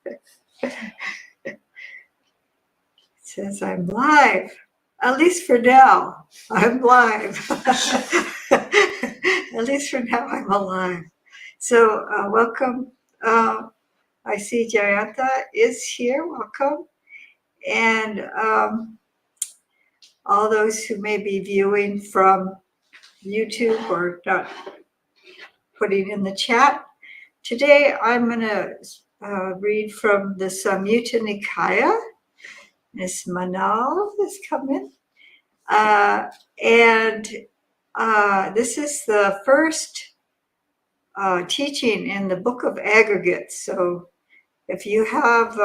It says I'm live, at least for now. I'm live. At least for now, I'm alive. So welcome. I see Jayanta is here. Welcome. And all those who may be viewing from YouTube or not putting in the chat. Today, I'm going to read from the Samyutta Nikaya. Miss Manal has come in. And this is the first teaching in the Book of Aggregates. So if you have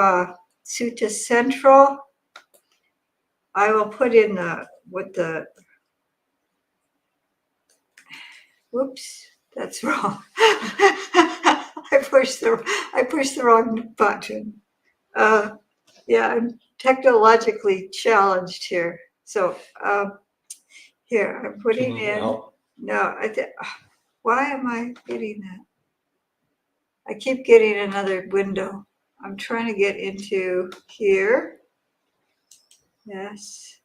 Sutta Central, I will put in whoops, that's wrong. I pushed the wrong button. Yeah, I'm technologically challenged here. So here, I'm putting in. No, why am I getting that? I keep getting another window. I'm trying to get into here. Yes.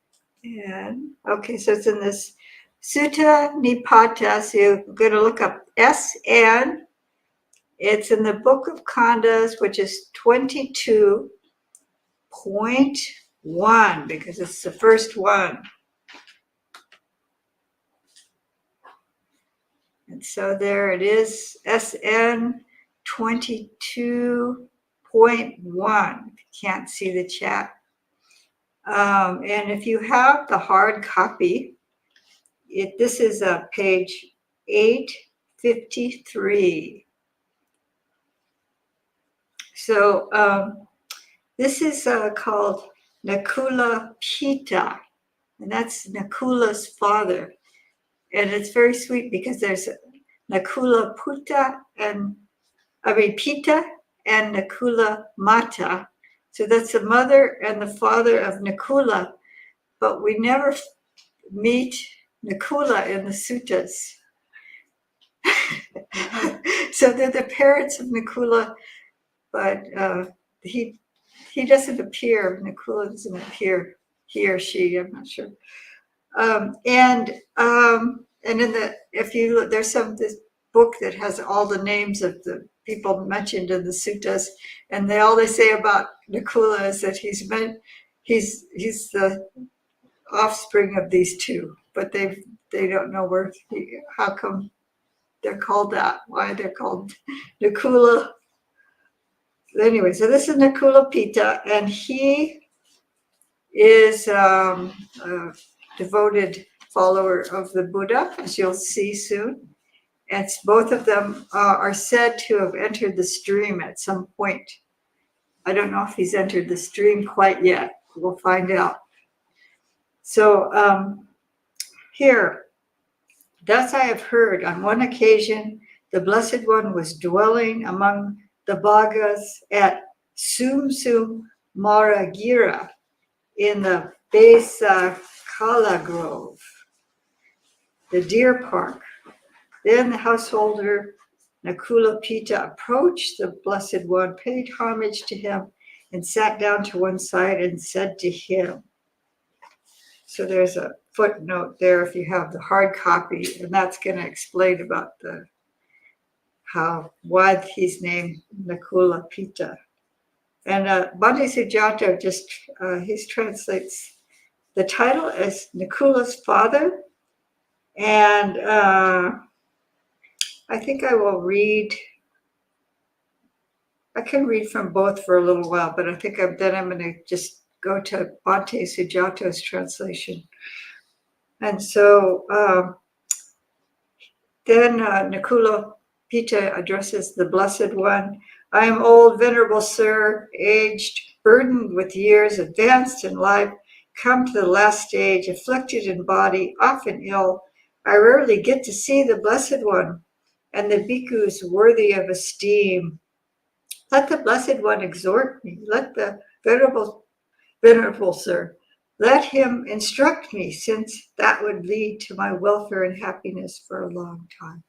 And okay, so it's in this Sutta Nipata. So you're going to look up SN. It's in the Book of Khandas, which is 22.1, because it's the first one. And so there it is, SN 22.1. If you can't see the chat. And if you have the hard copy, this is page 853. So this is called Nakula Pita, and that's Nakula's father. And it's very sweet because there's Nakula Pita and Nakula Mata. So that's the mother and the father of Nakula, but we never meet Nakula in the suttas. So they're the parents of Nakula, but he doesn't appear. Nakula doesn't appear. He or she, I'm not sure. And in if you look, there's this book that has all the names of the people mentioned in the suttas, and all they say about Nakula is that he's the offspring of these two, but they don't know how come they're called that, why they're called Nakula. Anyway, so this is Nakula Pita, and he is a devoted follower of the Buddha, as you'll see soon. And both of them are said to have entered the stream at some point. I don't know if he's entered the stream quite yet. We'll find out. So here, thus I have heard, on one occasion, the Blessed One was dwelling among the Bhagas at Sum Sum Maragira in the Besa Kala Grove, the deer park. Then the householder Nakula Pita approached the Blessed One, paid homage to him, and sat down to one side and said to him. So there's a footnote there if you have the hard copy, and that's going to explain about why he's named Nakula Pita. And Bhante Sujato he translates the title as Nakula's father, and I think I will read. I can read from both for a little while, but I think I'm going to just go to Bhante Sujato's translation. And so then Nakula Pita addresses the Blessed One. I am old, venerable sir, aged, burdened with years, advanced in life, come to the last stage, afflicted in body, often ill. I rarely get to see the Blessed One and the bhikkhus worthy of esteem. Let the Blessed One exhort me. Let the venerable sir, let him instruct me, since that would lead to my welfare and happiness for a long time.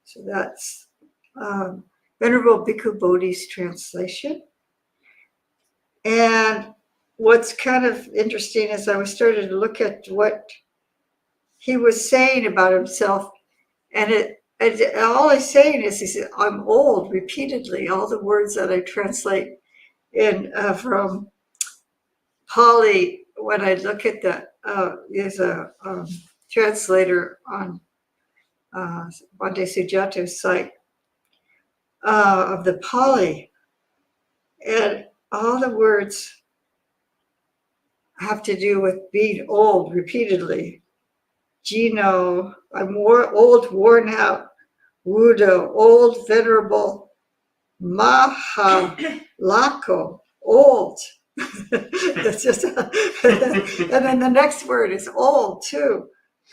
So that's Venerable Bhikkhu Bodhi's translation. And what's kind of interesting is I was starting to look at what he was saying about himself, and all he's saying is, he said, I'm old, repeatedly. All the words that I translate in from Pali, when I look at that, there's a translator on Bhante Sujata's site of the Pali, and all the words have to do with being old repeatedly. Gino, I'm old, worn out. Wudo, old, venerable. Mahalako, old. It's just, and then the next word is old too.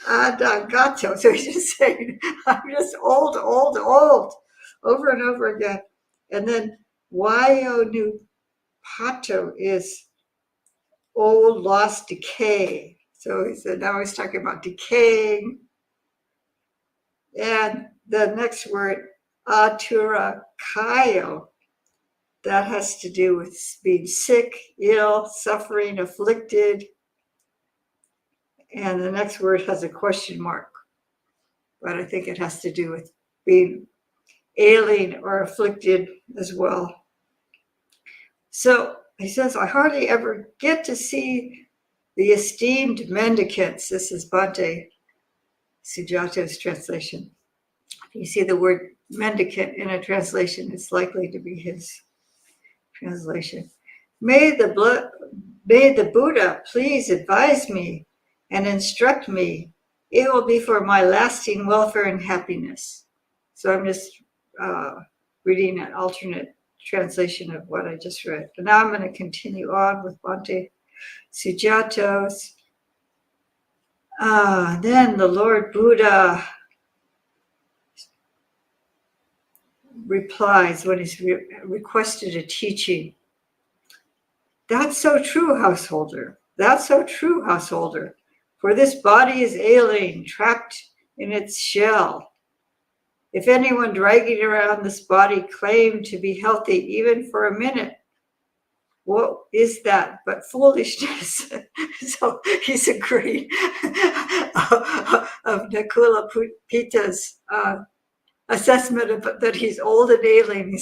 Adagato. So he's just saying, I'm just old, old, old, over and over again. And then Wayo nu pato is old, lost, decay. So he said, now he's talking about decaying. And the next word, atura kayo, that has to do with being sick, ill, suffering, afflicted. And the next word has a question mark, but I think it has to do with being ailing or afflicted as well. So he says, I hardly ever get to see the esteemed mendicants. This is Bhante Sujata's translation. If you see the word mendicant in a translation, it's likely to be his translation. May the Buddha please advise me and instruct me. It will be for my lasting welfare and happiness. So I'm just reading an alternate translation of what I just read. But now I'm going to continue on with Bhante Sujato's. Then the Lord Buddha replies when he's requested a teaching. That's so true, householder. That's so true, householder. For this body is ailing, trapped in its shell. If anyone dragging around this body claimed to be healthy even for a minute, what is that but foolishness? So he's agreeing of Nakula Pita's assessment of that he's old and ailing.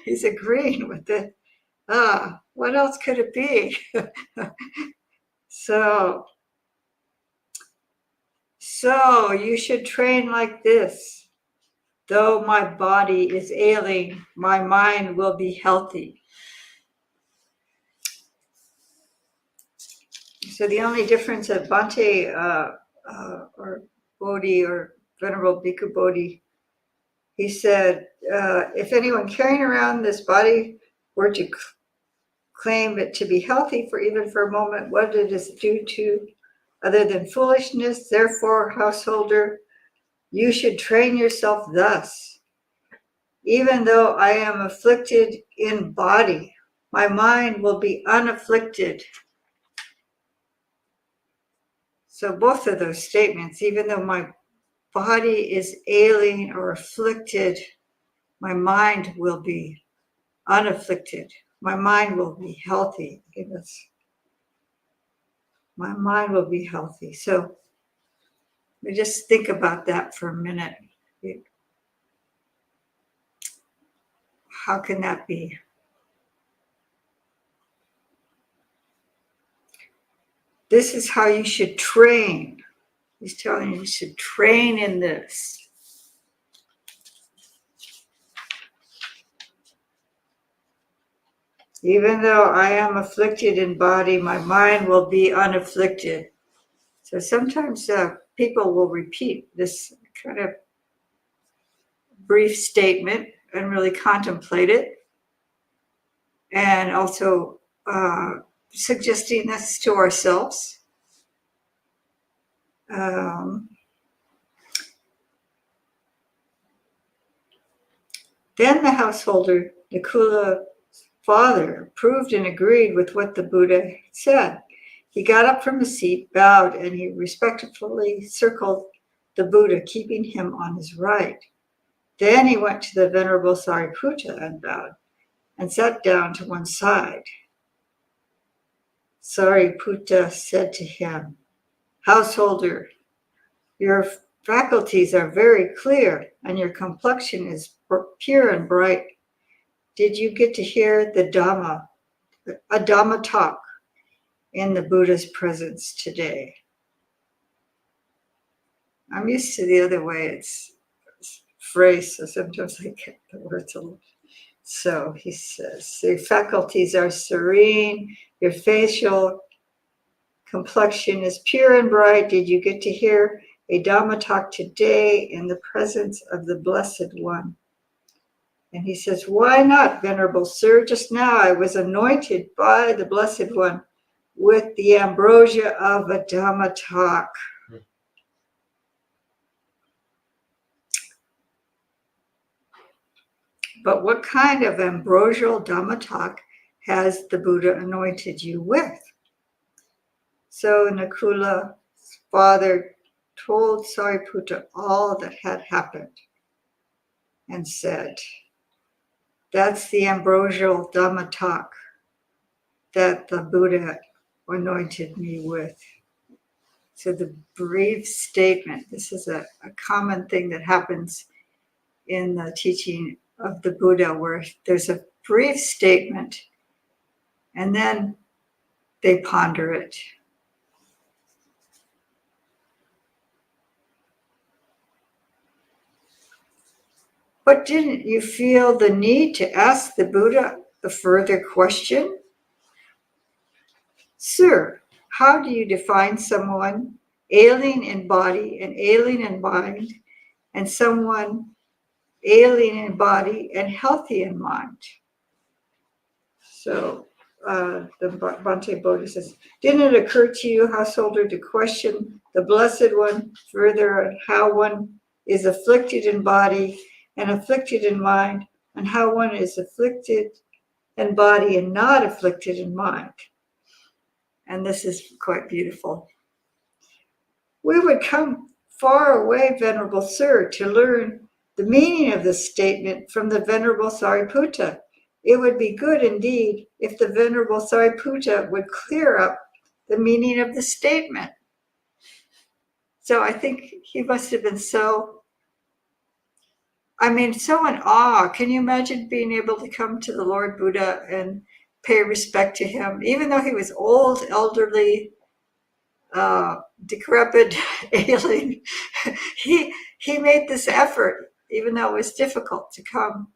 He's agreeing with it. What else could it be? So you should train like this. Though my body is ailing, my mind will be healthy. So the only difference that Bhante or Bodhi or Venerable Bhikkhu Bodhi, he said, if anyone carrying around this body were to claim it to be healthy for even for a moment, what it is due to other than foolishness. Therefore, householder, you should train yourself thus. Even though I am afflicted in body, my mind will be unafflicted. So both of those statements, even though my body is ailing or afflicted, my mind will be unafflicted. My mind will be healthy. My mind will be healthy. So we just think about that for a minute. How can that be? This is how you should train. He's telling you should train in this. Even though I am afflicted in body, my mind will be unafflicted. So sometimes people will repeat this kind of brief statement and really contemplate it. And also suggesting this to ourselves. Then the householder, Nakula's father, approved and agreed with what the Buddha said. He got up from his seat, bowed, and he respectfully circled the Buddha, keeping him on his right. Then he went to the Venerable Sariputta and bowed, and sat down to one side. Sariputta said to him, "Householder, your faculties are very clear and your complexion is pure and bright. Did you get to hear a Dhamma talk in the Buddha's presence today?" I'm used to the other way it's phrased, so sometimes I get the words a little. So he says, your faculties are serene, your facial complexion is pure and bright. Did you get to hear a Dhamma talk today in the presence of the Blessed One? And he says, why not, Venerable Sir? Just now I was anointed by the Blessed One with the ambrosia of a Dhamma talk. But what kind of ambrosial Dhamma talk has the Buddha anointed you with? So Nakula's father told Sariputta all that had happened and said, that's the ambrosial Dhamma talk that the Buddha anointed me with. So the brief statement, this is a common thing that happens in the teaching of the Buddha, where there's a brief statement and then they ponder it. But didn't you feel the need to ask the Buddha a further question? Sir, how do you define someone ailing in body and ailing in mind, and someone ailing in body and healthy in mind? So the Bhante Bodhi says, didn't it occur to you, householder, to question the Blessed One further on how one is afflicted in body and afflicted in mind, and how one is afflicted in body and not afflicted in mind? And this is quite beautiful. We would come far away, Venerable Sir, to learn the meaning of this statement from the Venerable Sariputta. It would be good indeed if the Venerable Sariputta would clear up the meaning of the statement. So I think he must have been so in awe. Can you imagine being able to come to the Lord Buddha and pay respect to him, even though he was old, elderly, decrepit, ailing? He made this effort, even though it was difficult to come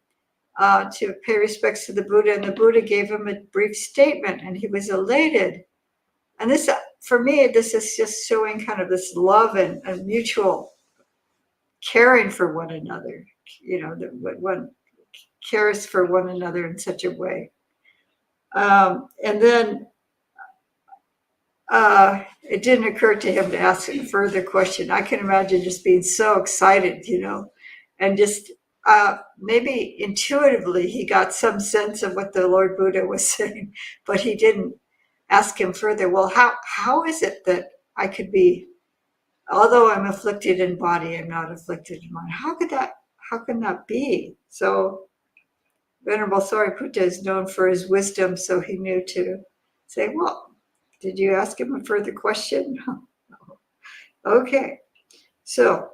to pay respects to the Buddha, and the Buddha gave him a brief statement, and he was elated. And this, for me, this is just showing kind of this love and mutual caring for one another. That one cares for one another in such a way. And then it didn't occur to him to ask a further question. I can imagine just being so excited, and just maybe intuitively he got some sense of what the Lord Buddha was saying, but he didn't ask him further. Well, how is it that I could be, although I'm afflicted in body, I'm not afflicted in mind? How can that be? So Venerable Sariputta is known for his wisdom, so he knew to say, well, did you ask him a further question? Okay. So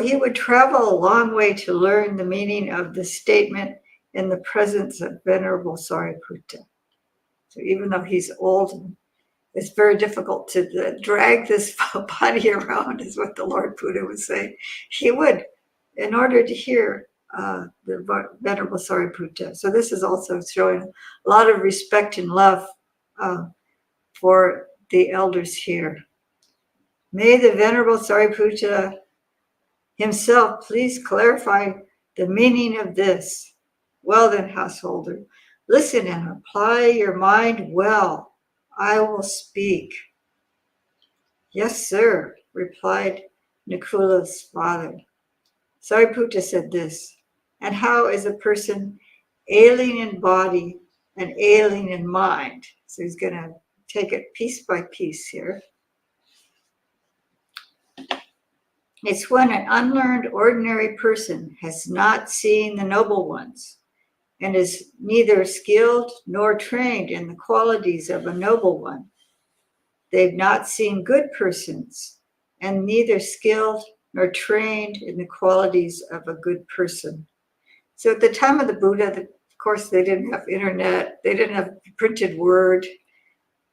he would travel a long way to learn the meaning of the statement in the presence of Venerable Sariputta. So even though he's old, it's very difficult to drag this body around, is what the Lord Buddha was saying. He would, in order to hear the Venerable Sariputta. So this is also showing a lot of respect and love for the elders here. May the Venerable Sariputta himself please clarify the meaning of this. Well then, householder, listen and apply your mind well. I will speak. Yes, sir, replied Nakula's father. Sariputta said this, and how is a person ailing in body and ailing in mind? So he's going to take it piece by piece here. It's when an unlearned ordinary person has not seen the noble ones and is neither skilled nor trained in the qualities of a noble one. They've not seen good persons, and neither skilled nor trained in the qualities of a good person. So at the time of the Buddha, of course, they didn't have internet, they didn't have printed word.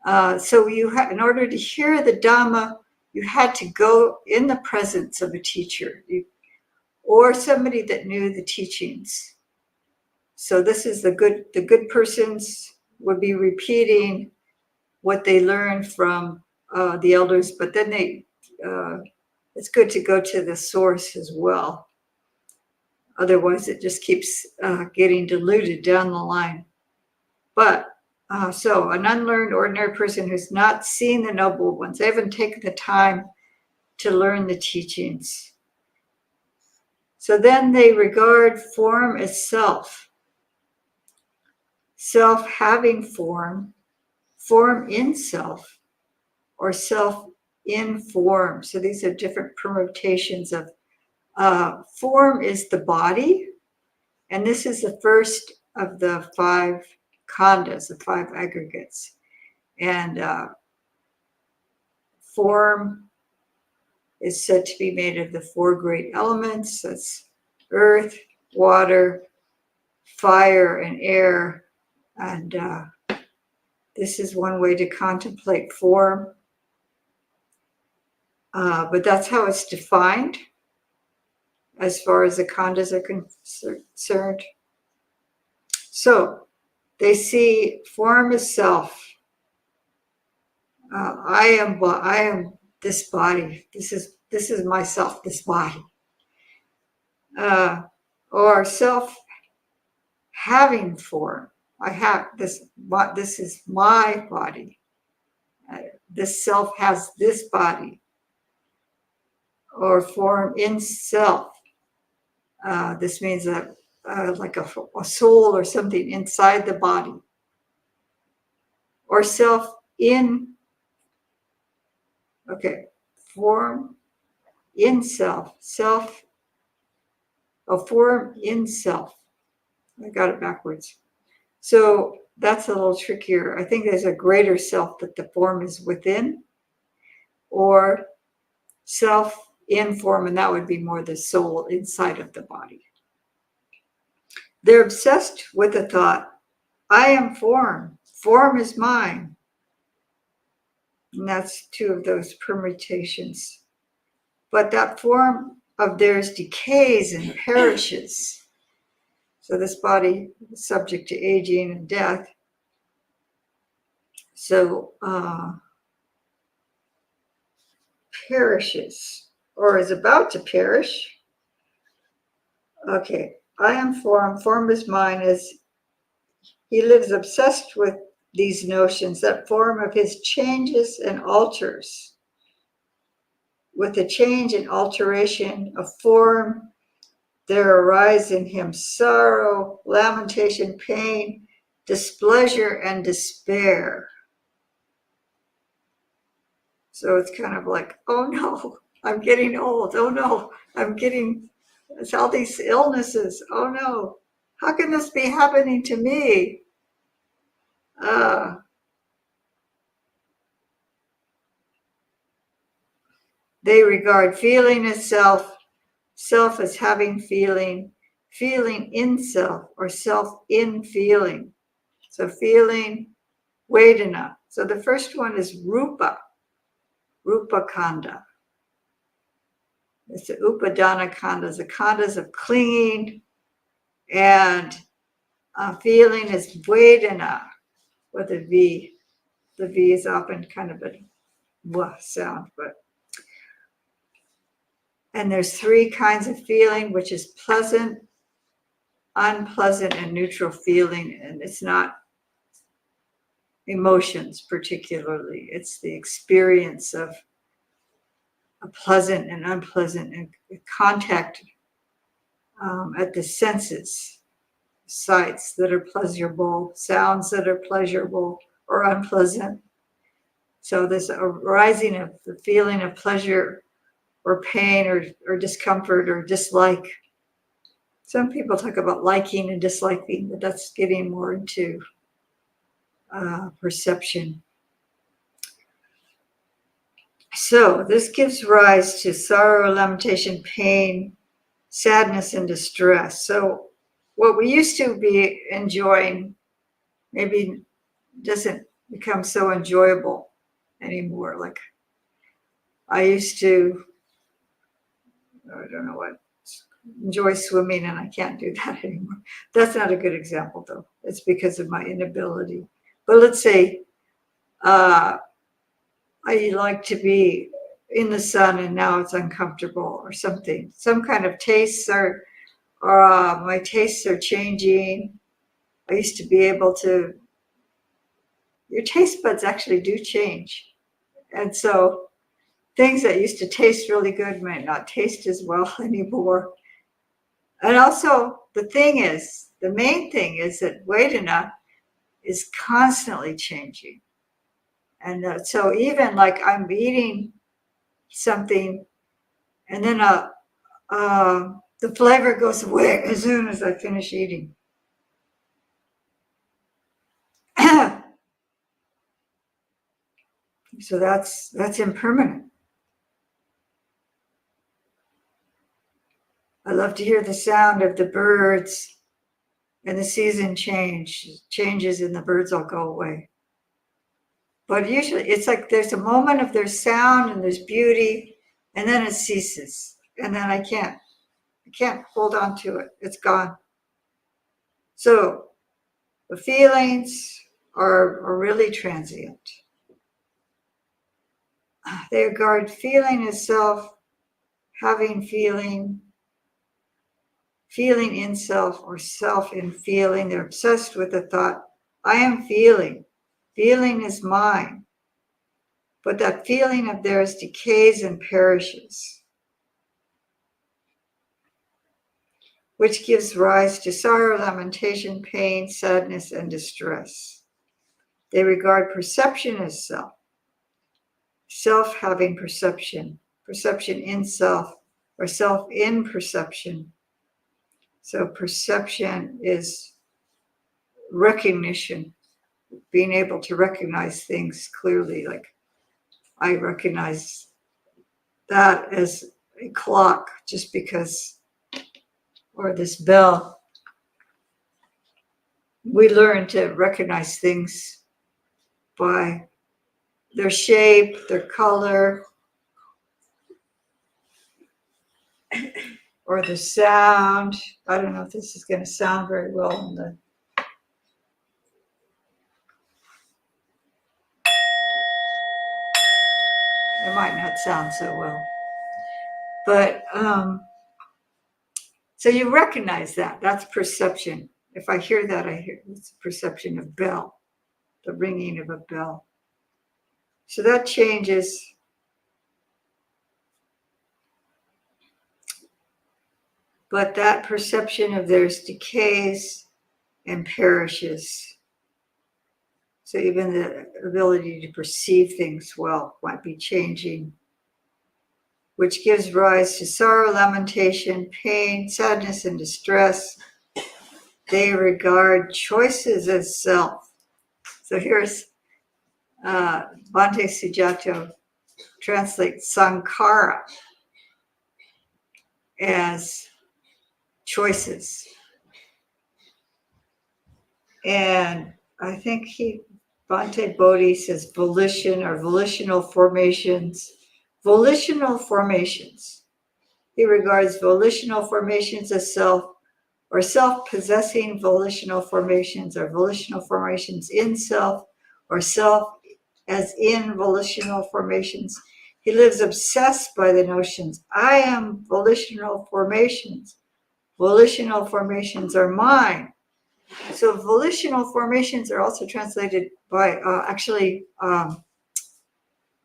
So in order to hear the Dhamma, you had to go in the presence of a teacher or somebody that knew the teachings. So this is the good persons would be repeating what they learned from the elders, but then it's good to go to the source as well. Otherwise, it just keeps getting diluted down the line. But so an unlearned ordinary person who's not seen the noble ones, they haven't taken the time to learn the teachings. So then they regard form as self having form in self, or self in form. So these are different permutations of form is the body, and this is the first of the 5 khandas, the 5 aggregates. And form is said to be made of the 4 great elements. That's earth, water, fire, and air. And this is one way to contemplate form. But that's how it's defined as far as the khandas are concerned. So they see form as self. I am this body. This is myself, this body. Or self having form. I have this. This is my body. This self has this body. Or form in self. This means that like a soul or something inside the body. Or self in. Okay, form in self. A form in self. I got it backwards. So that's a little trickier. I think there's a greater self that the form is within, or self in form, and that would be more the soul inside of the body. They're obsessed with the thought, I am form. Form is mine. And that's 2 of those permutations. But that form of theirs decays and perishes. So this body is subject to aging and death. So perishes, or is about to perish. Okay, I am form. Form is mine. As he lives obsessed with these notions, that form of his changes and alters. With the change and alteration of form, there arise in him sorrow, lamentation, pain, displeasure, and despair. So it's kind of like, oh no, I'm getting old. Oh no, it's all these illnesses. Oh no, how can this be happening to me? They regard feeling as self as having feeling in self, or self in feeling. So feeling, Vedana. So the first one is Rupa Kanda. It's the Upadana Khandas, the khandas of clinging, and feeling is Vedana with a V. The V is often kind of a W sound, and there's 3 kinds of feeling, which is pleasant, unpleasant, and neutral feeling. And it's not emotions particularly, it's the experience of a pleasant and unpleasant and contact at the senses, sights that are pleasurable, sounds that are pleasurable or unpleasant. So this arising of the feeling of pleasure or pain or discomfort or dislike. Some people talk about liking and disliking, but that's getting more into perception. So this gives rise to sorrow, lamentation, pain, sadness, and distress. So what we used to be enjoying maybe doesn't become so enjoyable anymore. Like I used to, I don't know what, enjoy swimming, and I can't do that anymore. That's not a good example, though. It's because of my inability. But let's say I like to be in the sun and now it's uncomfortable or something. Some kind of tastes are, my tastes are changing. I used to be able to, your taste buds actually do change. And so things that used to taste really good might not taste as well anymore. And also, the main thing is that Vedana is constantly changing. And so even like I'm eating something and then the flavor goes away as soon as I finish eating. So that's impermanent. I love to hear the sound of the birds and the season changes and the birds all go away. But usually it's like there's a moment of there's sound and there's beauty and then it ceases. And then I can't hold on to it. It's gone. So the feelings are really transient. They regard feeling as self, having feeling, feeling in self, or self in feeling. They're obsessed with the thought, I am feeling. Feeling is mine. But that feeling of theirs decays and perishes, which gives rise to sorrow, lamentation, pain, sadness, and distress. They regard perception as self, self having perception, perception in self, or self in perception. So perception is recognition, being able to recognize things clearly. Like I recognize that as a clock just because, or this bell. We learn to recognize things by their shape, their color, or the sound. I don't know if this is going to sound very well in the. It might not sound so well. But so you recognize that. That's perception. If I hear that, I hear it's perception of bell, the ringing of a bell. So that changes. But that perception of theirs decays and perishes. So even the ability to perceive things well might be changing, which gives rise to sorrow, lamentation, pain, sadness, and distress. They regard choices as self. So here's Bhante Sujato translates sankhara as choices. And I think Bhante Bodhi says volition or volitional formations. Volitional formations. He regards volitional formations as self, or self-possessing volitional formations, or volitional formations in self, or self as in volitional formations. He lives obsessed by the notions, I am volitional formations. Volitional formations are mine. So volitional formations are also translated by,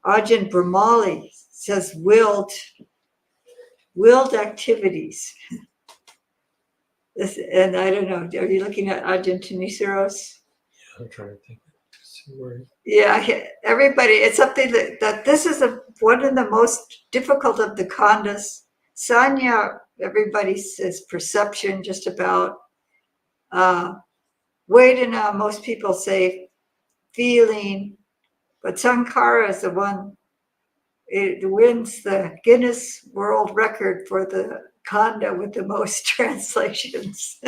Ajahn Brahmali says willed activities. And I don't know, are you looking at Ajahn Tanisaros? I'm trying to think. See where. Yeah, everybody, it's something that this is one of the most difficult of the khandhas. Sanya Everybody says perception just about. Vedana, most people say feeling, but Sankara is the one, it wins the Guinness World Record for the kanda with the most translations,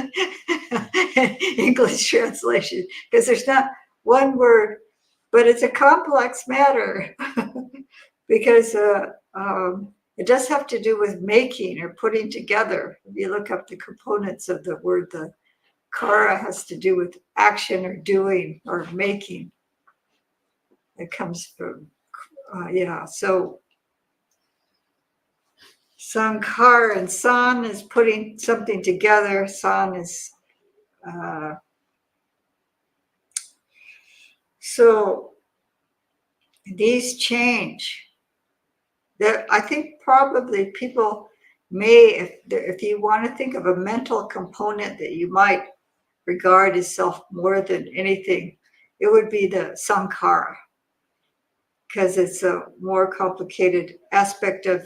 English translation, because there's not one word, but it's a complex matter because it does have to do with making or putting together. If you look up the components of the word, the kara has to do with action or doing or making. It comes from, so sankar, and san is putting something together. San is, so these change. That I think probably people may, if you want to think of a mental component that you might regard as self more than anything, it would be the sankara, because it's a more complicated aspect of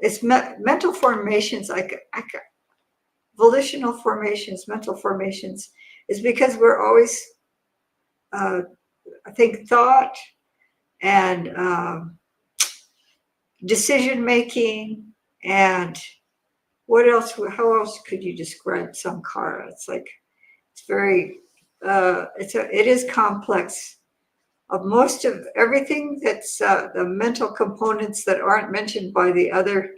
it's mental formations, volitional formations, mental formations, is because we're always, I think, thought and decision making, and what else? How else could you describe sankara? It's like it's very, it is complex. Of most of everything that's the mental components that aren't mentioned by the other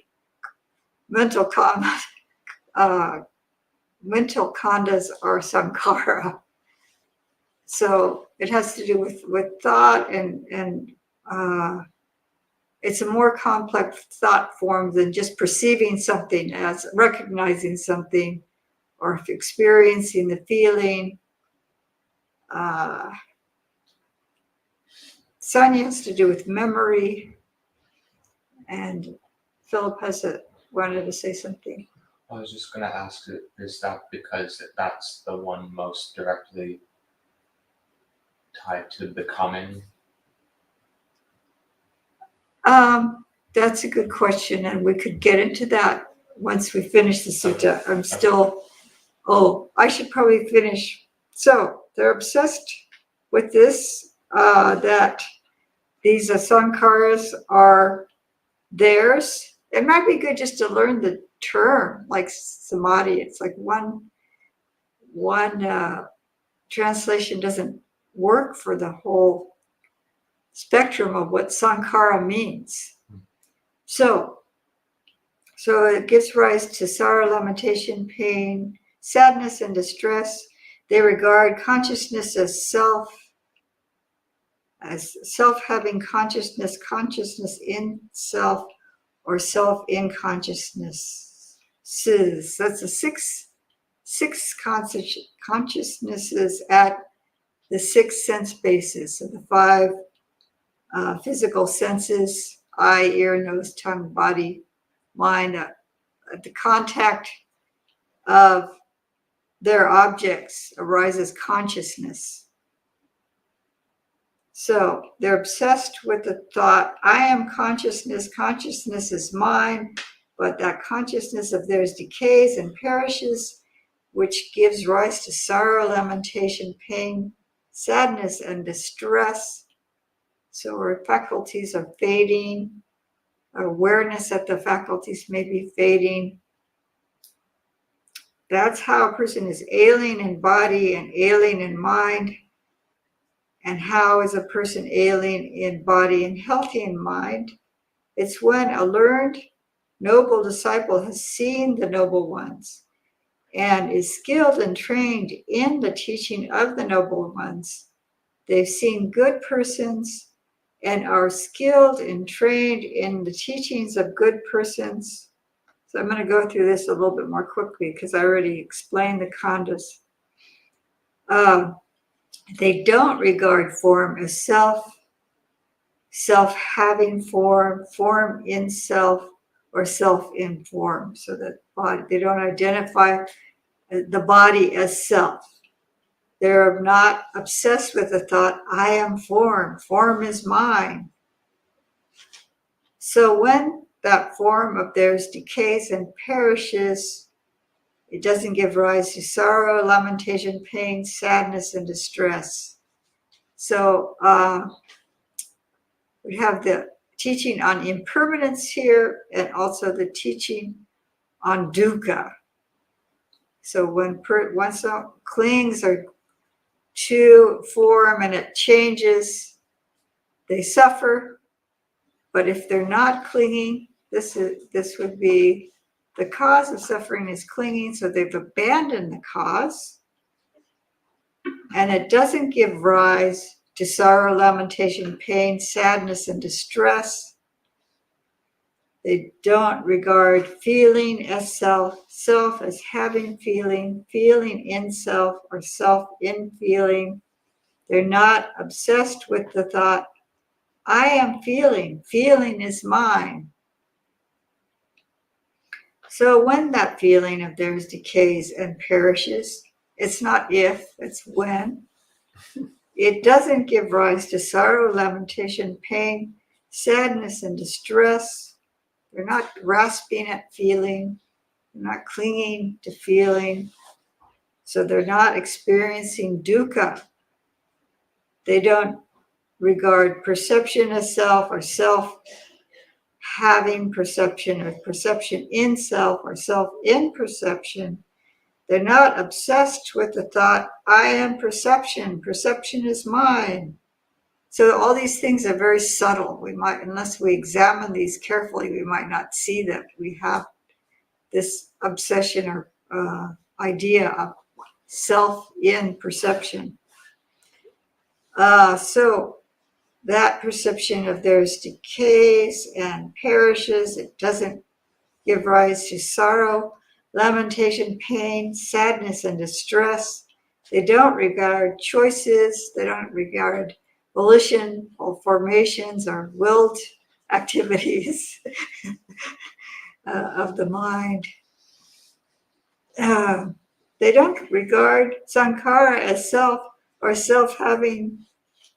mental mental khandas are sankara. So it has to do with thought, and it's a more complex thought form than just perceiving something as recognizing something or experiencing the feeling. Sanya has to do with memory, and Philip wanted to say something. I was just going to ask, is that because that's the one most directly tied to becoming? That's a good question, and we could get into that once we finish the sutta. I'm still, I should probably finish. So they're obsessed with this, that these sankharas are theirs. It might be good just to learn the term, like samadhi. It's like one translation doesn't work for the whole spectrum of what sankhara means. So it gives rise to sorrow, lamentation, pain, sadness, and distress. They regard consciousness as self having consciousness, consciousness in self, or self in consciousness. That's the six consciousnesses at the six sense bases. So the five physical senses: eye, ear, nose, tongue, body, mind. At the contact of their objects arises consciousness. So they're obsessed with the thought, I am consciousness, consciousness is mine, but that consciousness of theirs decays and perishes, which gives rise to sorrow, lamentation, pain, sadness, and distress. So our faculties are fading, our awareness that the faculties may be fading. That's how a person is ailing in body and ailing in mind. And how is a person ailing in body and healthy in mind? It's when a learned, noble disciple has seen the noble ones and is skilled and trained in the teaching of the noble ones. They've seen good persons and are skilled and trained in the teachings of good persons. So I'm going to go through this a little bit more quickly because I already explained the khandas. They don't regard form as self having form, form in self, or self in form. So that body, they don't identify the body as self. They're not obsessed with the thought, I am form, form is mine. So when that form of theirs decays and perishes, it doesn't give rise to sorrow, lamentation, pain, sadness, and distress. So we have the teaching on impermanence here, and also the teaching on dukkha. So when one clings or to form and it changes, they suffer. But if they're not clinging, this would be the cause of suffering is clinging, so they've abandoned the cause, and it doesn't give rise to sorrow, lamentation, pain, sadness, and distress. They don't regard feeling as self, self as having feeling, feeling in self, or self in feeling. They're not obsessed with the thought, I am feeling, feeling is mine. So when that feeling of theirs decays and perishes, it's not if, it's when. It doesn't give rise to sorrow, lamentation, pain, sadness, and distress. They're not grasping at feeling. They're not clinging to feeling. So they're not experiencing dukkha. They don't regard perception as self or self having perception or perception in self or self in perception. They're not obsessed with the thought, I am perception, perception is mine. So all these things are very subtle. We might, unless we examine these carefully, we might not see that we have this obsession or idea of self in perception. So that perception of theirs decays and perishes. It doesn't give rise to sorrow, lamentation, pain, sadness, and distress. They don't regard choices. They don't regard volition or formations or willed activities of the mind. They don't regard sankhara as self or self-having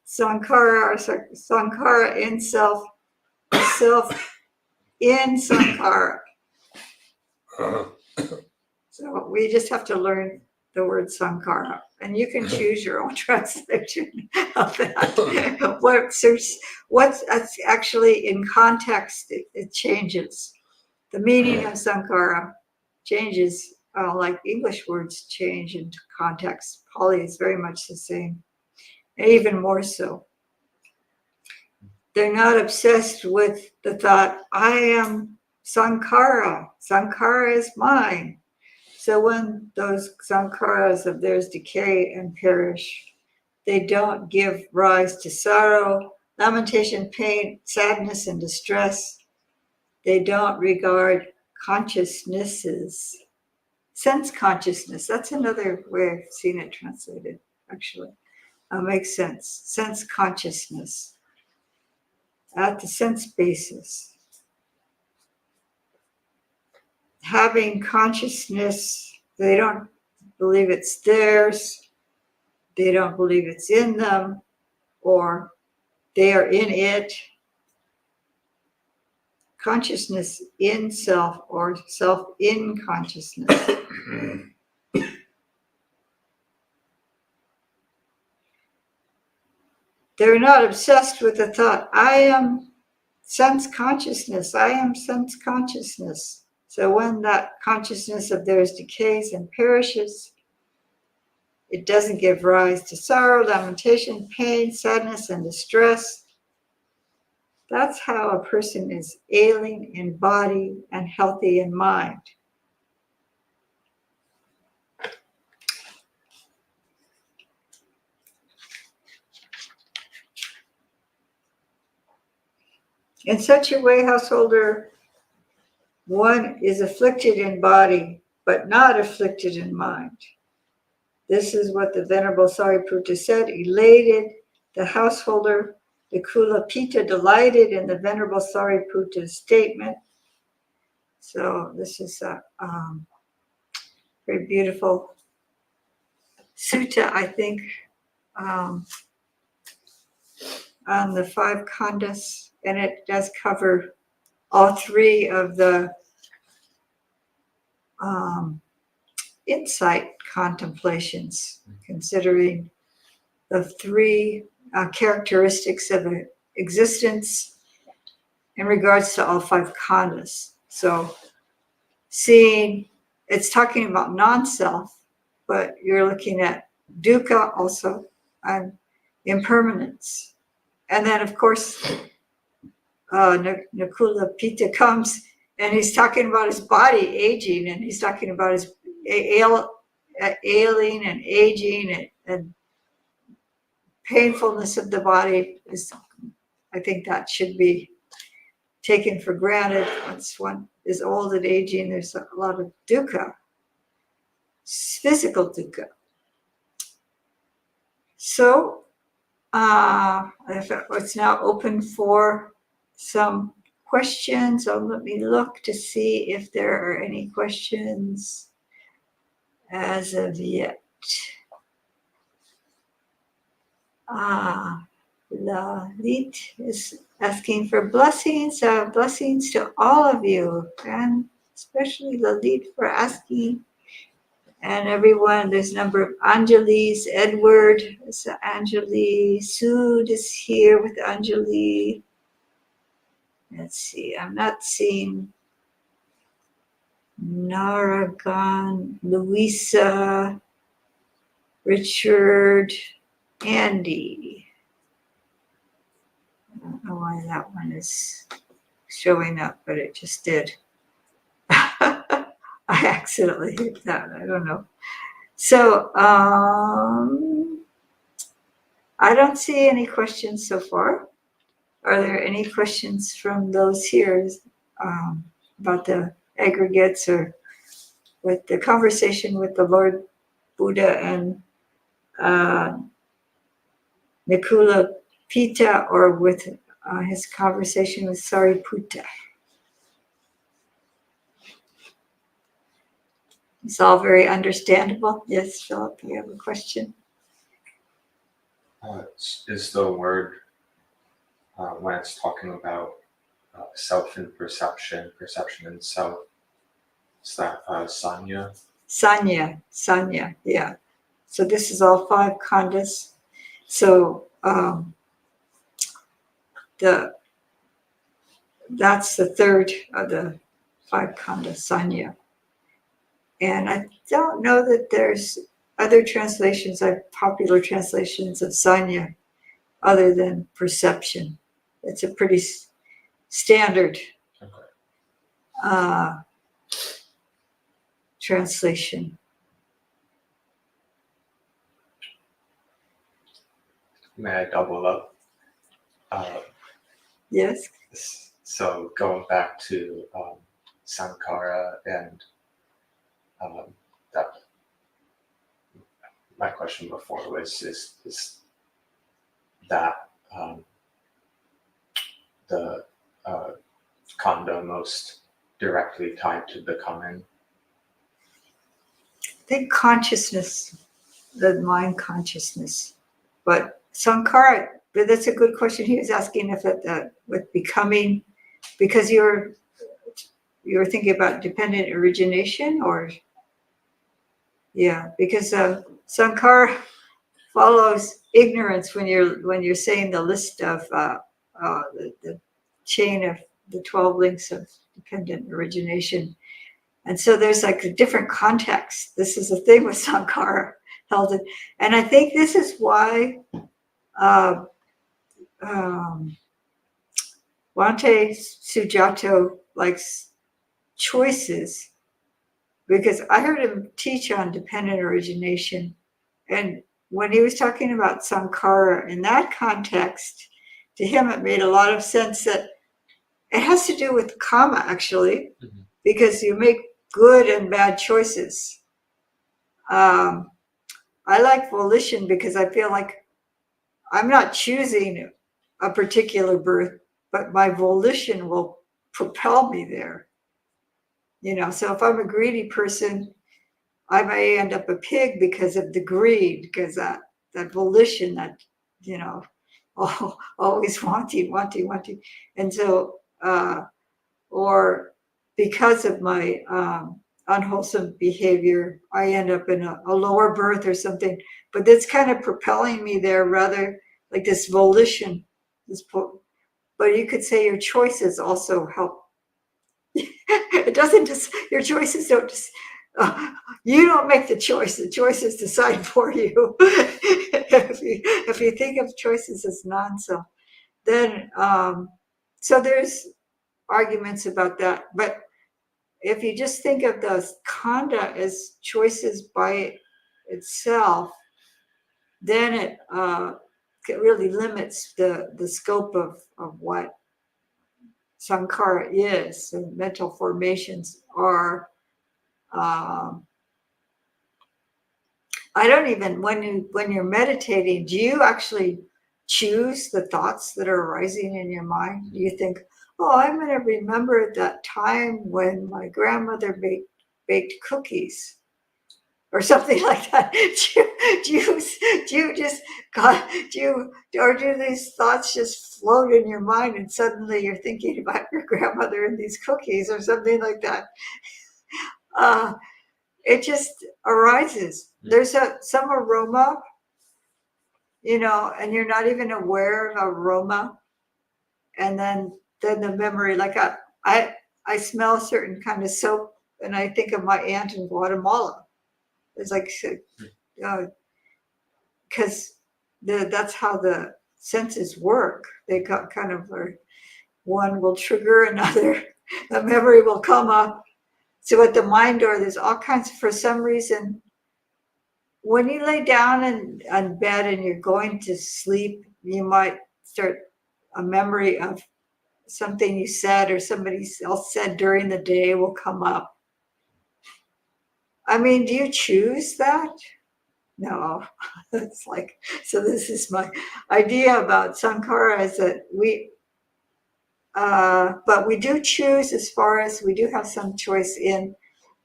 sankhara or sankhara in self, self in sankhara. So we just have to learn the word sankhara, and you can choose your own translation of that. What's actually in context, it changes. The meaning of sankhara changes, like English words change into context. Pali is very much the same, and even more so. They're not obsessed with the thought, I am sankhara. Sankhara is mine. So when those sankharas of theirs decay and perish, they don't give rise to sorrow, lamentation, pain, sadness, and distress. They don't regard consciousnesses. Sense consciousness, that's another way I've seen it translated, actually. Makes sense. Sense consciousness at the sense basis. Having consciousness, they don't believe it's theirs, they don't believe it's in them, or they are in it. Consciousness in self or self in consciousness. They're not obsessed with the thought, I am sense consciousness, I am sense consciousness. So when that consciousness of theirs decays and perishes, it doesn't give rise to sorrow, lamentation, pain, sadness, and distress. That's how a person is ailing in body and healthy in mind. In such a way, householder, one is afflicted in body, but not afflicted in mind. This is what the Venerable Sariputta said, elated, the householder, the Kulapita delighted in the Venerable Sariputta's statement. So this is a very beautiful sutta, I think, on the five khandhas, and it does cover all three of the insight contemplations, considering the three characteristics of existence in regards to all five khandhas. So seeing, it's talking about non-self, but you're looking at dukkha also, and impermanence. And then, of course, Nakula Pita comes and he's talking about his body aging, and he's talking about his ailing and aging and painfulness of the body. I think that should be taken for granted. Once one is old and aging, there's a lot of dukkha, physical dukkha. So it's now open for some questions. So let me look to see if there are any questions as of yet. Lalit is asking for blessings. Blessings to all of you, and especially Lalit for asking. And everyone, there's a number of Anjalis. Edward is Anjali. Sood is here with Anjali. Let's see, I'm not seeing Naragan, Louisa, Richard, Andy. I don't know why that one is showing up, but it just did. I accidentally hit that. I don't know. So I don't see any questions so far. Are there any questions from those here about the aggregates or with the conversation with the Lord Buddha and Nakula Pita, or with his conversation with Sariputta? It's all very understandable. Yes, Philip, you have a question? Is the word, when it's talking about self and perception and self, is that sanya? Sanya, yeah. So this is all five khandhas. So that's the third of the five khandhas, sanya. And I don't know that there's other translations, popular translations of sanya, other than perception. It's a pretty standard translation. May I double up? Yes. So going back to Sankara and that, my question before was is that the khandha most directly tied to becoming? I think consciousness, the mind consciousness. But Sankara, but that's a good question. He was asking if with becoming, because you were thinking about dependent origination, or yeah, because Sankara follows ignorance when you're saying the list of the chain of the 12 links of dependent origination. And so there's like a different context. This is the thing with Sankara held it. And I think this is why Bhante Sujato likes choices, because I heard him teach on dependent origination. And when he was talking about Sankara in that context, to him it made a lot of sense that it has to do with karma, actually, because you make good and bad choices. I like volition because I feel like I'm not choosing a particular birth, but my volition will propel me there. So if I'm a greedy person, I may end up a pig because of the greed, because that volition, that, always wanting. And so or because of my unwholesome behavior, I end up in a lower birth or something. But that's kind of propelling me there, rather like this volition. But you could say your choices also help. It doesn't just, your choices don't just, you don't make the choices decide for you. If you think of choices as non-self, then, so there's arguments about that. But if you just think of the khandha as choices by itself, then it really limits the scope of what sankhara is, and mental formations are. I don't even, when you're meditating, do you actually choose the thoughts that are arising in your mind? Do you think, oh, I'm going to remember that time when my grandmother baked cookies, or something like that? Do you just, or do these thoughts just float in your mind and suddenly you're thinking about your grandmother and these cookies or something like that? It just arises. There's some aroma, and you're not even aware of aroma, and then the memory, like I smell a certain kind of soap, and I think of my aunt in Guatemala. It's like, because that's how the senses work. They got kind of, one will trigger another, a memory will come up. So at the mind door, there's all kinds, for some reason, when you lay down on bed and you're going to sleep, you might start a memory of something you said or somebody else said during the day will come up. I mean, do you choose that? No. It's like, so this is my idea about sankhara, is that but we do choose, as far as we do have some choice in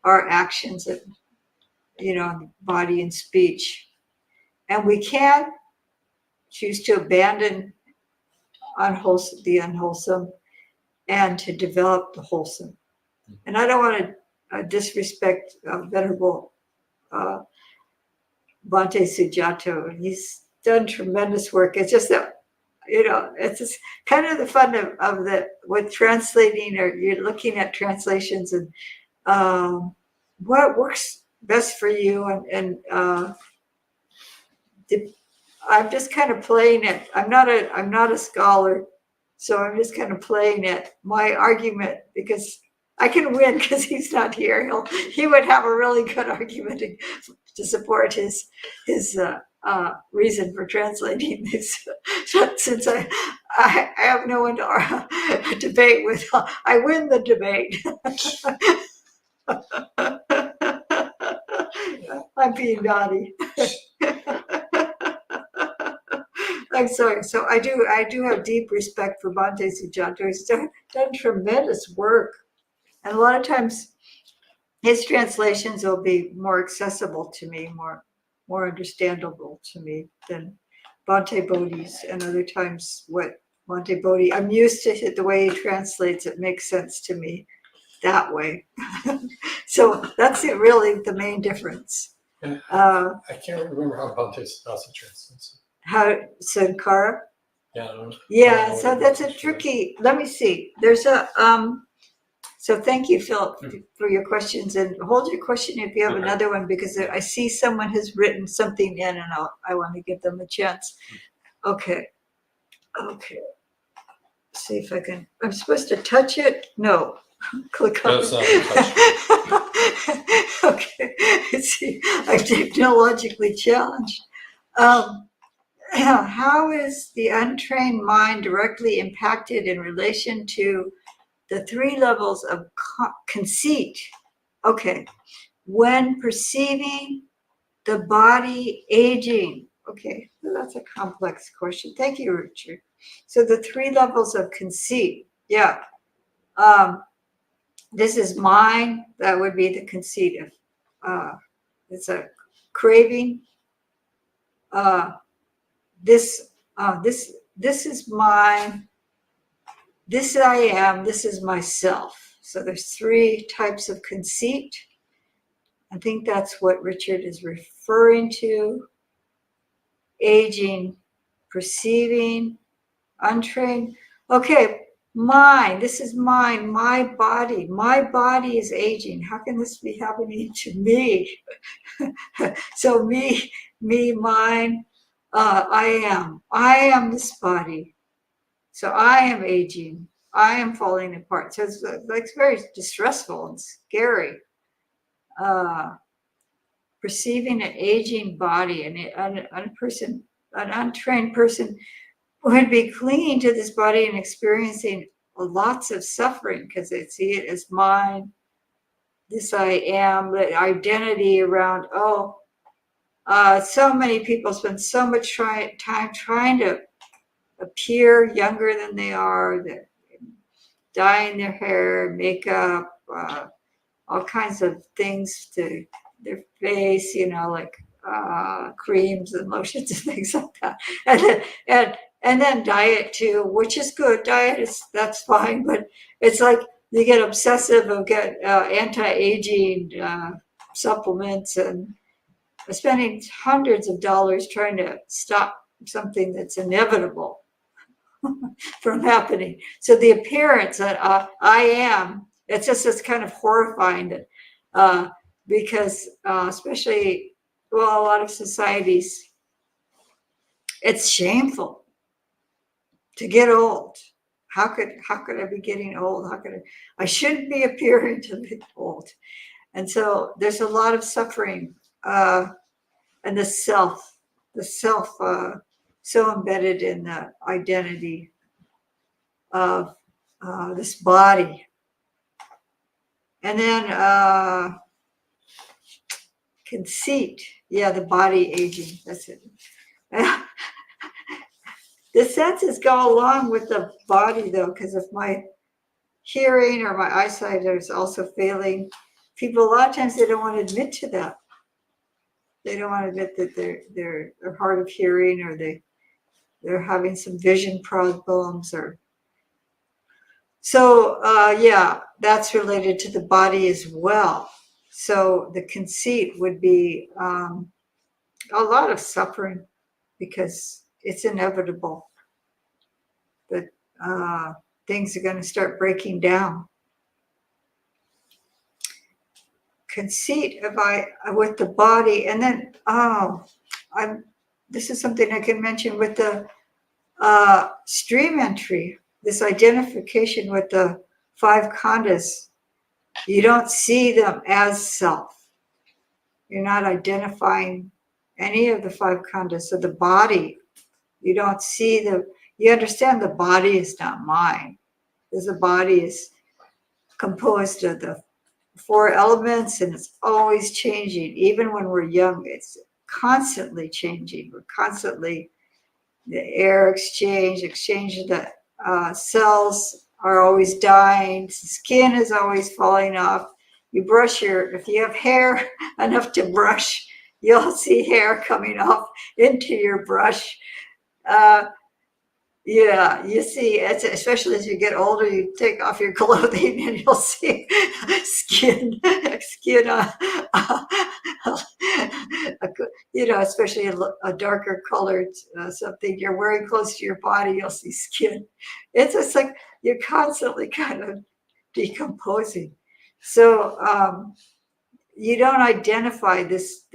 our actions, and, body and speech. And we can choose to abandon the unwholesome and to develop the wholesome. And I don't want to disrespect Venerable Bhante Sujato. He's done tremendous work. It's just that, it's just kind of the fun of the, with translating, or you're looking at translations, and what works best for you. And I'm just kind of playing it. I'm not a scholar, so I'm just kind of playing it. My argument, because I can win because he's not here. He would have a really good argument to support his reason for translating this. Since I have no one to debate with, I win the debate. I'm being naughty. I'm sorry. So I do have deep respect for Bhante Sujato. He's done tremendous work, and a lot of times his translations will be more accessible to me, more understandable to me than Bhante Bodhi's. And other times, what Bhante Bodhi, I'm used to it, the way he translates it makes sense to me that way. So that's it, really, the main difference. I can't remember how Bhante Siddhasa translates. How Sankara? Yeah, I don't know. Yeah, so that's a tricky. Let me see. There's a so thank you, Philip, for your questions, and hold your question if you have another one, because I see someone has written something in, and I want to give them a chance. Okay. See if I can. I'm supposed to touch it? No. Click on That's not a it. Okay. Let's see. I'm technologically challenged. How is the untrained mind directly impacted in relation to the three levels of conceit? Okay. When perceiving the body aging. Okay, that's a complex question. Thank you, Richard. So the three levels of conceit. Yeah. This is mine. That would be the conceit of, it's a craving. This is mine. this I am, this is myself. So there's 3 types of conceit. I think that's what Richard is referring to. Aging, perceiving, untrained. Okay, mine, this is mine, my body. My body is aging. How can this be happening to me? So mine, I am this body. So I am aging. I am falling apart. So it's like very distressful and scary. Perceiving an aging body, and an untrained person would be clinging to this body and experiencing lots of suffering because they see it as mine. This I am, the identity around. So many people spend so much time trying to appear younger than they are. They're dyeing their hair, makeup, all kinds of things to their face, like creams and lotions and things like that. And then diet too, which is good. That's fine, but it's like you get obsessive of get anti-aging supplements and spending hundreds of dollars trying to stop something that's inevitable from happening. So the appearance that I am, it's kind of horrifying that because especially, well, a lot of societies, it's shameful to get old. How could I be getting old? I shouldn't be appearing to be old. And so there's a lot of suffering and the self so embedded in the identity of this body. And then conceit. Yeah, the body aging. That's it. The senses go along with the body, though, because if my hearing or my eyesight is also failing, people a lot of times they don't want to admit to that. They don't want to admit that they're hard of hearing or they're having some vision problems or. So yeah, that's related to the body as well. So the conceit would be a lot of suffering because it's inevitable that things are going to start breaking down. Conceit with the body, and then this is something I can mention with the stream entry. This identification with the 5 khandhas, you don't see them as self. You're not identifying any of the 5 khandhas. So the body, you don't see you understand the body is not mine. Because the body is composed of the 4 elements and it's always changing. Even when we're young, it's constantly changing. We're constantly, the air exchange of the cells are always dying. Skin is always falling off. If you have hair enough to brush, you'll see hair coming off into your brush. Yeah, you see, especially as you get older, you take off your clothing and you'll see skin, especially a darker colored something you're wearing close to your body, you'll see skin. It's just like you're constantly kind of decomposing. So you don't identify this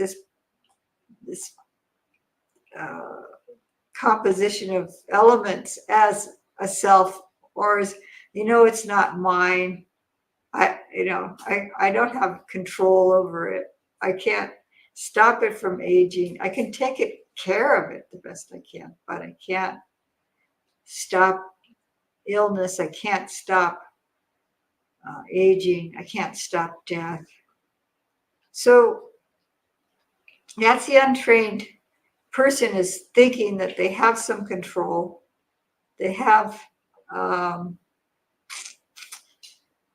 composition of elements as a self, or as it's not mine. I don't have control over it. I can't stop it from aging. I can take care of it the best I can, but I can't stop illness. I can't stop aging. I can't stop death. So that's the untrained person is thinking that they have some control. They have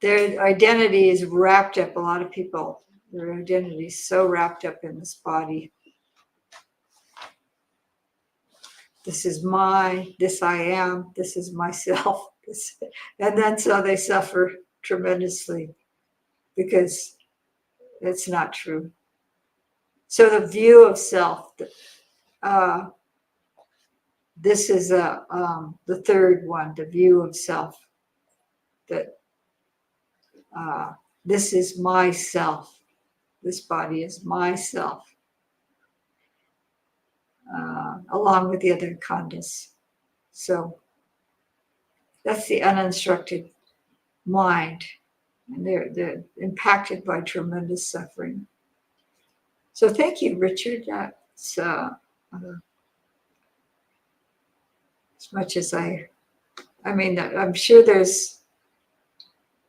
their identity is wrapped up. A lot of people, their identity is so wrapped up in this body. This is this I am, this is myself. And then so they suffer tremendously because it's not true. So the view of self, this is the third one, the view of self, that this is myself. This body is myself, along with the other khandhas. So that's the uninstructed mind, and they're impacted by tremendous suffering. So thank you, Richard. That's as much as I mean, I'm sure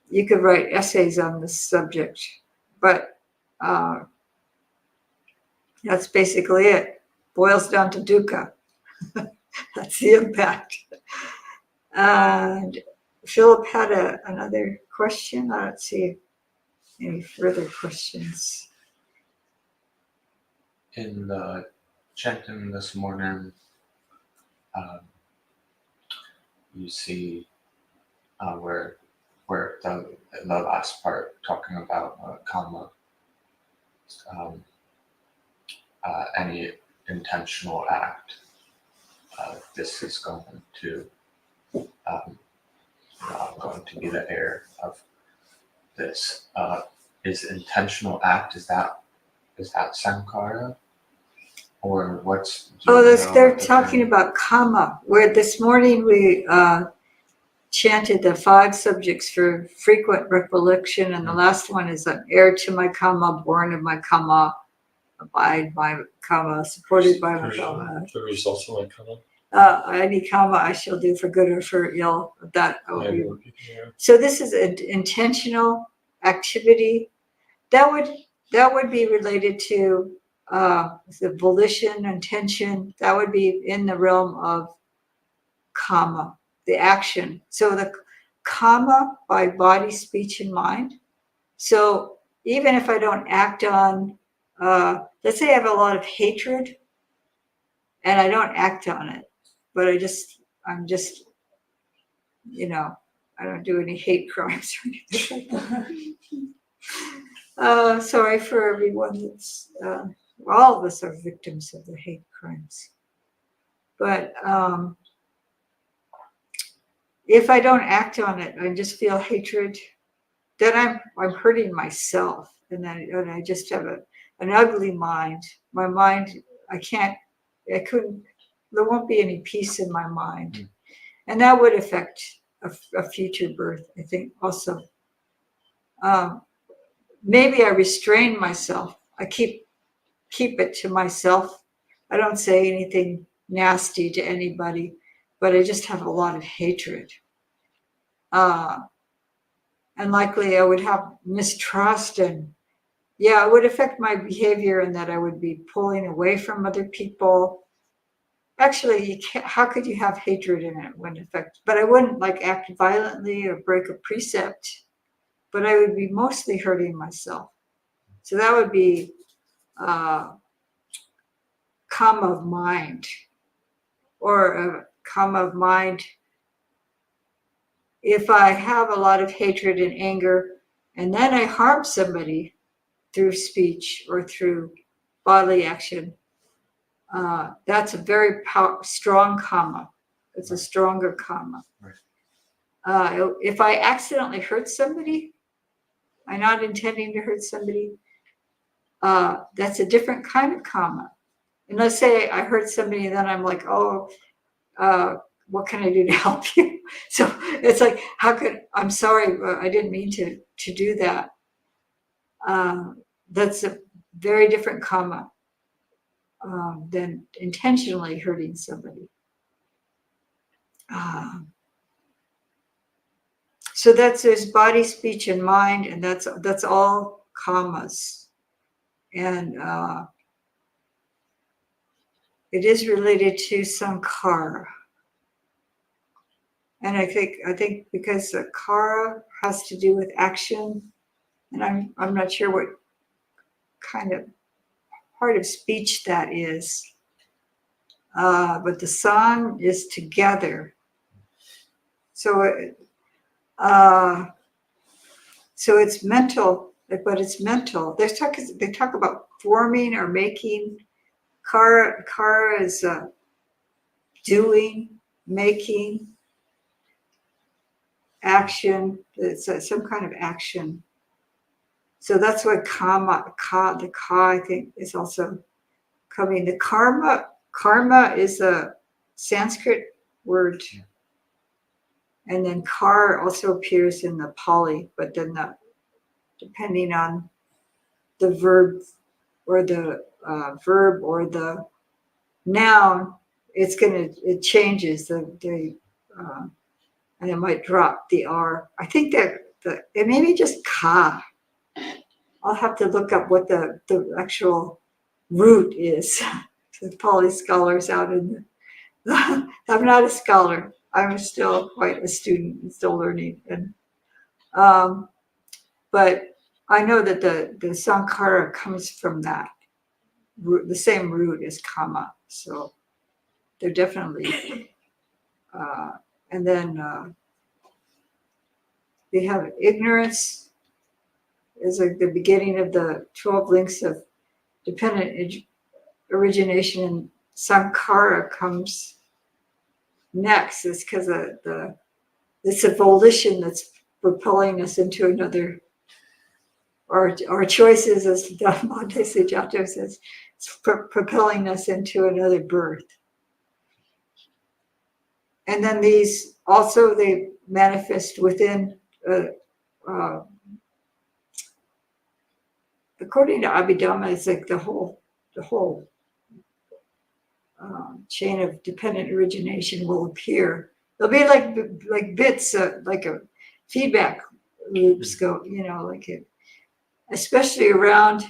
you could write essays on this subject, but that's basically it. Boils down to dukkha. That's the impact. And Philip had another question. I don't see any further questions. In the chanting this morning, you see where the last part talking about karma, any intentional act, this is going to going to be the heir of this. Is intentional act, is that sankhara? Or what's... They're talking about kama, where this morning we chanted the 5 subjects for frequent recollection, and the last one is I'm heir to my kama, born of my kama, abide by kama, supported by my kama. The results of my karma. Any kama I shall do for good or for ill. That I will And be. repeating it. So this is an intentional activity that would be related to the volition, intention. That would be in the realm of kama, the action. So the kama by body, speech, and mind. So even if I don't act on, let's say I have a lot of hatred, and I don't act on it, but I'm just, I don't do any hate crimes or anything like that. Sorry for everyone that's, all of us are victims of the hate crimes. But if I don't act on it, I just feel hatred, then I'm hurting myself. And I just have an ugly mind. My mind, there won't be any peace in my mind. And that would affect a future birth, I think, also. Maybe I restrain myself. I keep it to myself. I don't say anything nasty to anybody, but I just have a lot of hatred. And likely I would have mistrust, and it would affect my behavior, in that I would be pulling away from other people. Actually, how could you have hatred in it? Wouldn't affect, but I wouldn't act violently or break a precept, but I would be mostly hurting myself. So that would be kama of mind, or kama of mind. If I have a lot of hatred and anger, and then I harm somebody through speech or through bodily action, that's a very strong kama. It's a stronger kama. Right. If I accidentally hurt somebody, I'm not intending to hurt somebody, that's a different kind of kama. And let's say I hurt somebody, and then I'm like, what can I do to help you? So it's like, I'm sorry, I didn't mean to do that. That's a very different kama than intentionally hurting somebody. So there's body, speech, and mind, and that's all kamas. And it is related to sankhara. And I think because the kara has to do with action, and I'm not sure what kind of part of speech that is, but the san is together. So it's mental, but it's mental. They talk about forming or making. Kara is doing, making, action. It's some kind of action. So that's what the ka I think is also coming. The karma is a Sanskrit word, and then kar also appears in the Pali, but then depending on the verb or the noun, it changes and it might drop the R. I think that it may be just ka. I'll have to look up what the actual root is. The Pali scholars out in the, I'm not a scholar. I'm still quite a student and still learning. And but I know that the sankhara comes from that root, the same root as kama. So they're definitely. And then they have ignorance is like the beginning of the 12 links of dependent origination, and sankhara comes next. It's because it's a volition that's propelling us into another, our choices, as Monte Sujato says, it's propelling us into another birth. And then these also, they manifest within, according to Abhidhamma, it's like the whole chain of dependent origination will appear. They'll be like bits, like a feedback loops go, like it, especially around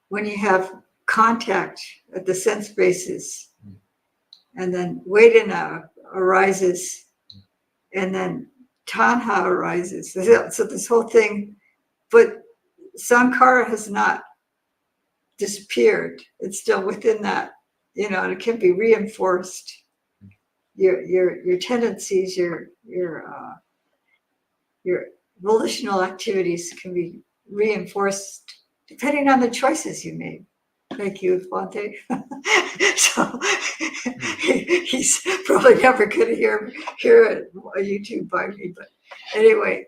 when you have contact at the sense bases, and then Vedana arises, and then Tanha arises. So this whole thing, but Sankhara has not disappeared. It's still within that, and it can be reinforced. Your tendencies, your volitional activities can be reinforced depending on the choices you made. Thank you, Svante. So he's probably never going to hear a YouTube by me, but anyway.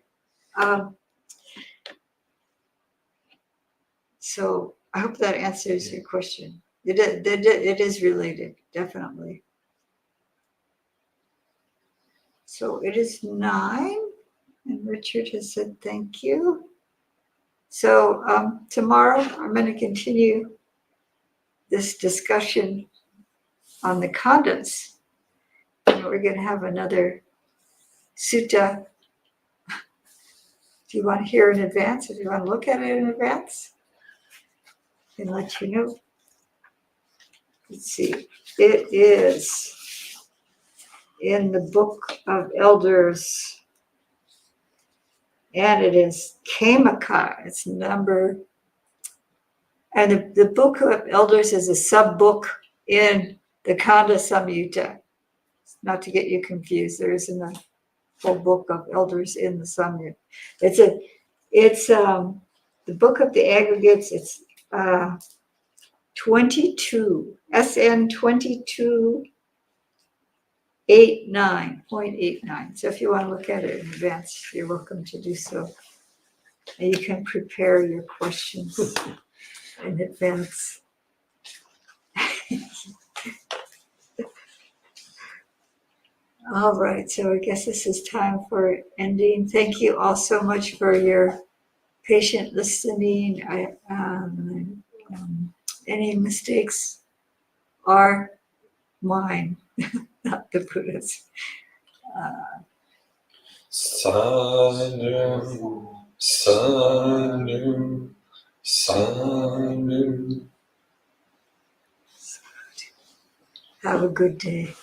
So I hope that answers your question. It is related, definitely. So it is 9, and Richard has said thank you. So tomorrow I'm going to continue this discussion on the khandas. And we're going to have another sutta. Do you want to hear in advance? If you want to look at it in advance, I can let you know. Let's see. It is in the Book of Elders, and it is Kamaka. It's number, and the Book of Elders is a sub-book in the Khanda Samyutta. Not to get you confused, there isn't a whole Book of Elders in the Samyutta. It's the Book of the Aggregates. It's 22, SN 2289.89. So if you want to look at it in advance, you're welcome to do so. And you can prepare your questions in advance. All right, so I guess this is time for ending. Thank you all so much for your patient listening. Any mistakes are mine, not the Buddha's. Sanu, Sanu, Sanu. Have a good day.